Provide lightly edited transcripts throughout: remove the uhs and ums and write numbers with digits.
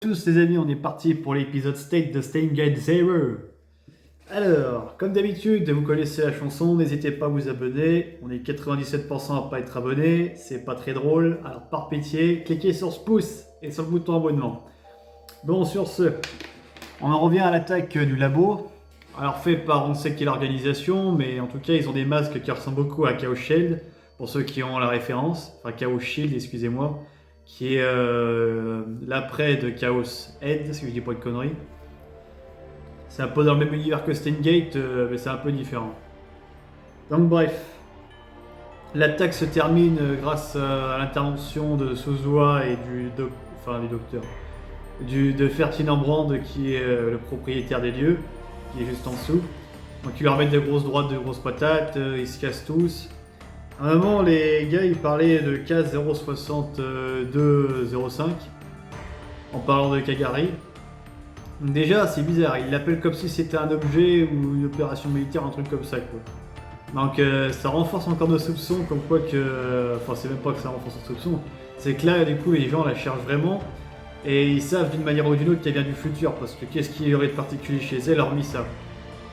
Tous les amis, on est parti pour l'épisode State de Steins Gate Zero. Alors, comme d'habitude, vous connaissez la chanson, n'hésitez pas à vous abonner. On est 97% à pas être abonné, c'est pas très drôle. Alors par pitié, cliquez sur ce pouce et sur le bouton abonnement. Bon, sur ce, on en revient à l'attaque du labo. Alors fait par on ne sait quelle organisation, mais en tout cas ils ont des masques qui ressemblent beaucoup à Chaos Shield, pour ceux qui ont la référence, enfin Chaos Shield, excusez-moi, qui est l'après de Chaos Head, si je dis pas de conneries. C'est un peu dans le même univers que Steins Gate, mais c'est un peu différent. Donc bref, l'attaque se termine grâce à l'intervention de Suzua et du docteur, de Ferdinand Brand, qui est le propriétaire des lieux, qui est juste en dessous. Donc ils leur mettent de grosses droites, de grosses patates, ils se cassent tous. À un moment, les gars, ils parlaient de case 06205 en parlant de Kagari. Déjà, c'est bizarre, ils l'appellent comme si c'était un objet ou une opération militaire, un truc comme ça, quoi. Donc ça renforce encore nos soupçons, comme quoi que... Enfin, c'est même pas que ça renforce nos soupçons, c'est que là, du coup, les gens la cherchent vraiment, et ils savent d'une manière ou d'une autre qu'elle vient du futur, parce que qu'est-ce qu'il y aurait de particulier chez elle, hormis ça.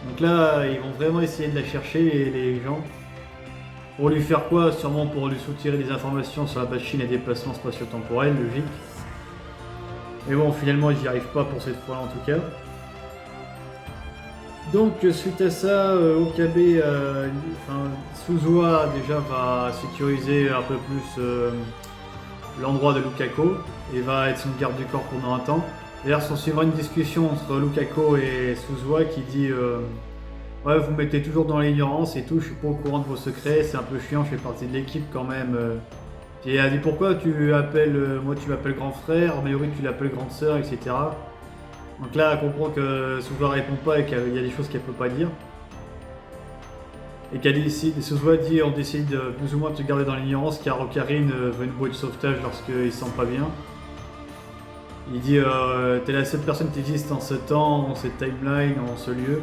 Donc là, ils vont vraiment essayer de la chercher, les gens. Pour lui faire quoi? Sûrement pour lui soutirer des informations sur la machine à déplacement spatio-temporel, logique. Mais bon, finalement, ils n'y arrivent pas pour cette fois en tout cas. Donc, suite à ça, Okabe, Suzua déjà va sécuriser un peu plus l'endroit de Lukako et va être son garde du corps pendant un temps. D'ailleurs, s'en suivra une discussion entre Lukako et Suzua qui dit ouais, vous me mettez toujours dans l'ignorance et tout, je suis pas au courant de vos secrets, c'est un peu chiant, je fais partie de l'équipe quand même. Et elle a dit pourquoi tu appelles, moi tu m'appelles grand frère, Mayuri tu l'appelles grande sœur, etc. Donc là elle comprend que Suzua répond pas et qu'il y a des choses qu'elle peut pas dire. Et qu'elle décide, Suzua dit on décide plus ou moins de te garder dans l'ignorance car Ocarine veut une bouée de sauvetage lorsqu'il se sent pas bien. Il dit t'es la seule personne qui existe en ce temps, en cette timeline, en ce lieu.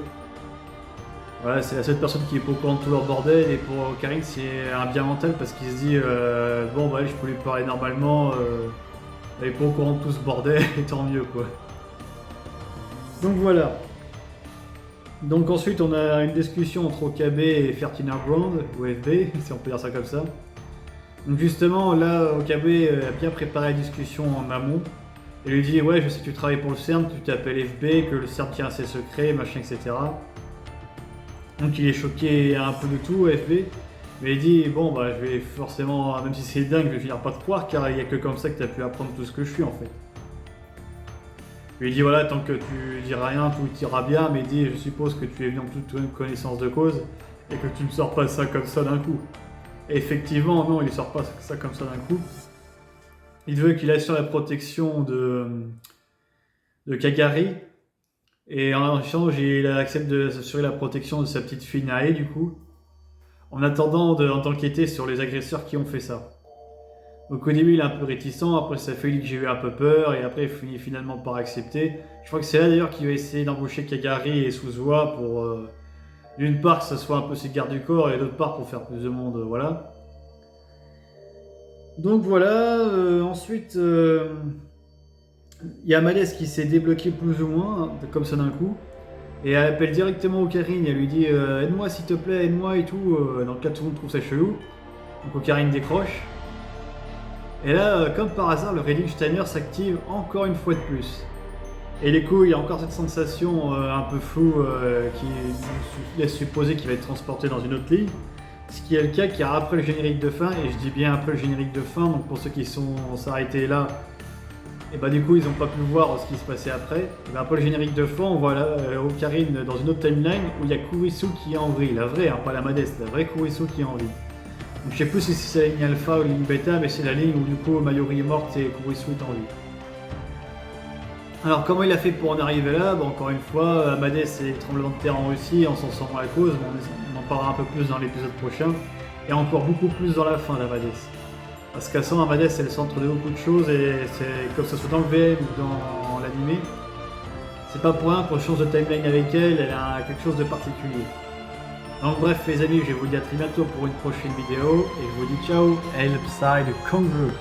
Voilà, c'est la seule personne qui est pas au courant de tout leur bordel, et pour Ocarine c'est un bien mental parce qu'il se dit bon bah je peux lui parler normalement, elle est pas au courant de tout ce bordel et tant mieux quoi. Donc voilà. Donc ensuite on a une discussion entre Okabe et Ferdinand Brand, ou FB, si on peut dire ça comme ça. Donc justement là Okabe a bien préparé la discussion en amont. Et lui dit ouais je sais que tu travailles pour le CERN, tu t'appelles FB, que le CERN tient à ses secrets, machin etc. Donc il est choqué un peu de tout, FB, mais il dit bon bah je vais forcément, même si c'est dingue, je vais finir par te croire car il n'y a que comme ça que tu as pu apprendre tout ce que je suis en fait. Il dit voilà, tant que tu diras rien, tout ira bien, mais il dit je suppose que tu es venu en toute connaissance de cause et que tu ne sors pas ça comme ça d'un coup. Et effectivement non, il ne sort pas ça comme ça d'un coup. Il veut qu'il assure la protection de Kagari. Et en échange, il accepte de s'assurer la protection de sa petite fille Nae, du coup, en attendant d'enquêter sur les agresseurs qui ont fait ça. Donc au début, il est un peu réticent, après ça fait que j'ai eu un peu peur, et après il finit finalement par accepter. Je crois que c'est là d'ailleurs qu'il va essayer d'embaucher Kagari et Suzua pour, d'une part, que ce soit un peu ses gardes du corps, et d'autre part, pour faire plus de monde, voilà. Donc voilà, ensuite... il y a Madès qui s'est débloqué plus ou moins, comme ça d'un coup. Et elle appelle directement Ocarine, elle lui dit aide-moi s'il te plaît, aide-moi et tout. Dans le cas, tout le monde trouve ça chelou. Donc Ocarine décroche. Et là, comme par hasard, le Relic Timer s'active encore une fois de plus. Et du coup, il y a encore cette sensation un peu floue qui laisse supposer qu'il va être transporté dans une autre ligne. Ce qui est le cas car après le générique de fin, et je dis bien après le générique de fin, donc pour ceux qui sont s'arrêter là, et bah du coup ils n'ont pas pu voir ce qui se passait après. Et bah, après le générique de fin, on voit Ocarine dans une autre timeline où il y a Kurisu qui est en vie, la vraie, hein, pas la Madès, la vraie Kurisu qui est en vie. Donc je sais plus si c'est la ligne alpha ou la ligne bêta, mais c'est la ligne où du coup Mayuri est morte et Kurisu est en vie. Alors comment il a fait pour en arriver là? Bah, encore une fois, Madès et les tremblements de terre en Russie, on s'en sort à la cause, on en parlera un peu plus dans l'épisode prochain, et encore beaucoup plus dans la fin la Madès. Parce qu'à son Amadès c'est le centre de beaucoup de choses et c'est comme ce soit dans le VM ou dans l'animé. C'est pas pour rien qu'on change de timeline avec elle, elle a quelque chose de particulier. Donc bref les amis, je vous dis à très bientôt pour une prochaine vidéo et je vous dis ciao, Helpside Congress.